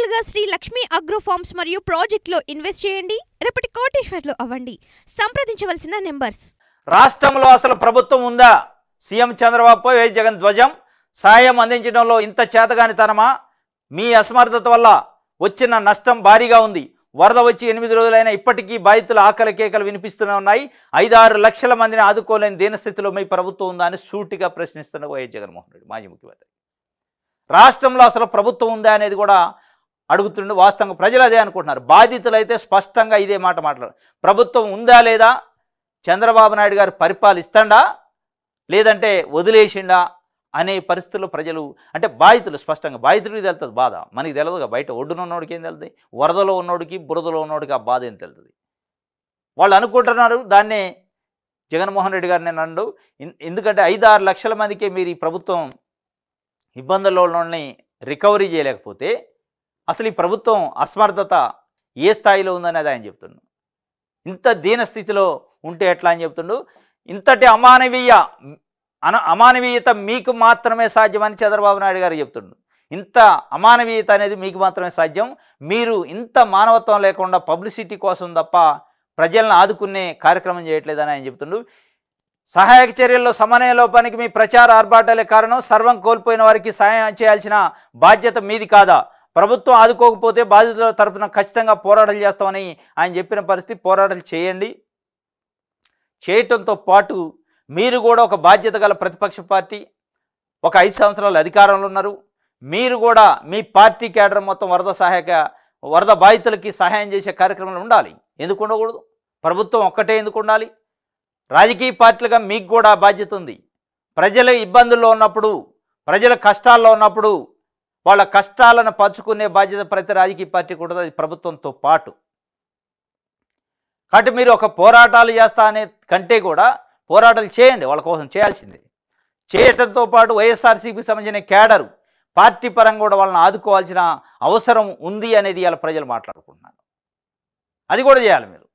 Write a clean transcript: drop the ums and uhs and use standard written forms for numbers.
నేరుగా Shri Lakshmi agro forms మరియు ప్రాజెక్టులో ఇన్వెస్ట్ చేయండి. రేపటి కోటీశ్వర్లు అవ్వండి. సంప్రదించవలసిన నెంబర్స్. రాష్ట్రంలో అసలు ప్రభుత్వం ఉందా? సీఎం చంద్రబాబుపై వై జగన్ ధ్వజం. సాయం అందించడంలో ఇంత చేతగానితనమా? మీ అసమర్థత వల్ల వచ్చిన నష్టం భారీగా ఉంది. వరద వచ్చి 8 రోజులైనా ఇప్పటికీ బాధితుల ఆకలి కేకలు వినిపిస్తూనే ఉన్నాయి. 5-6 లక్షల మందిని ఆదుకోలేని దీనస్థితిలో మీ ప్రభుత్వం ఉందా అని సూటిగా ప్రశ్నిస్తున్న వైఎస్ జగన్మోహన్ రెడ్డి, మాజీ ముఖ్యమంత్రి. రాష్ట్రంలో అసలు ప్రభుత్వం ఉందా అనేది కూడా అడుగుతుండే. వాస్తవంగా ప్రజలు అదే అనుకుంటున్నారు. బాధితులు అయితే స్పష్టంగా ఇదే మాట మాట్లాడారు. ప్రభుత్వం ఉందా లేదా, చంద్రబాబు నాయుడు గారు పరిపాలిస్తాడా లేదంటే వదిలేసిండా అనే పరిస్థితుల్లో ప్రజలు, అంటే బాధితులు స్పష్టంగా, బాధితుడికి తెలుస్తుంది బాధ, మనకి తెలియదుగా. బయట ఒడ్డున ఉన్నోడికి ఏం తెలుస్తుంది, వరదలో ఉన్నోడికి బురదలో ఉన్నోడికి ఆ బాధ ఏం తెలుస్తుంది. వాళ్ళు అనుకుంటున్నారు దాన్నే జగన్మోహన్ రెడ్డి గారు నేను అన్నాడు. ఎందుకంటే 5-6 లక్షల మందికి మీరు ఈ ప్రభుత్వం ఇబ్బందుల్లో ఉన్నోళ్ళని రికవరీ చేయలేకపోతే అసలు ఈ ప్రభుత్వం అసమర్థత ఏ స్థాయిలో ఉందనేది ఆయన చెప్తుండు. ఇంత దీన స్థితిలో ఉంటే ఎట్లా అని చెప్తుండు. ఇంతటి అమానవీయత మీకు మాత్రమే సాధ్యమని చంద్రబాబు నాయుడు గారు చెప్తుండు. ఇంత అమానవీయత అనేది మీకు మాత్రమే సాధ్యం. మీరు ఇంత మానవత్వం లేకుండా పబ్లిసిటీ కోసం తప్ప ప్రజలను ఆదుకునే కార్యక్రమం చేయట్లేదని ఆయన చెప్తుండు. సహాయక చర్యల్లో సమన్వయ లోపానికి మీ ప్రచార ఆర్భాటాలే కారణం. సర్వం కోల్పోయిన వారికి సహాయం చేయాల్సిన బాధ్యత మీది కాదా? ప్రభుత్వం ఆదుకోకపోతే బాధితుల తరపున ఖచ్చితంగా పోరాటాలు చేస్తామని ఆయన చెప్పిన పరిస్థితి. పోరాటాలు చేయండి. చేయటంతో పాటు మీరు కూడా ఒక బాధ్యత గల ప్రతిపక్ష పార్టీ, ఒక 5 సంవత్సరాలు అధికారంలో ఉన్నారు. మీరు కూడా మీ పార్టీ కేడర్ మొత్తం వరద బాధితులకి సహాయం చేసే కార్యక్రమంలో ఉండాలి. ఎందుకు ఉండకూడదు? ప్రభుత్వం ఒక్కటే ఎందుకు ఉండాలి? రాజకీయ పార్టీలుగా మీకు కూడా బాధ్యత ఉంది. ప్రజల ఇబ్బందుల్లో ఉన్నప్పుడు, ప్రజల కష్టాల్లో ఉన్నప్పుడు వాళ్ళ కష్టాలను పంచుకునే బాధ్యత ప్రతి రాజకీయ పార్టీ కూడా, అది ప్రభుత్వంతో పాటు. కాబట్టి మీరు ఒక పోరాటాలు చేస్తా అనే కంటే కూడా పోరాటాలు చేయండి. వాళ్ళ కోసం చేయాల్సిందే. చేయటంతో పాటు వైఎస్ఆర్సీపీకి సంబంధించిన కేడరు పార్టీ పరంగా కూడా వాళ్ళని ఆదుకోవాల్సిన అవసరం ఉంది అనేది ఇలా ప్రజలు మాట్లాడుకుంటున్నారు. అది కూడా చేయాలి మీరు.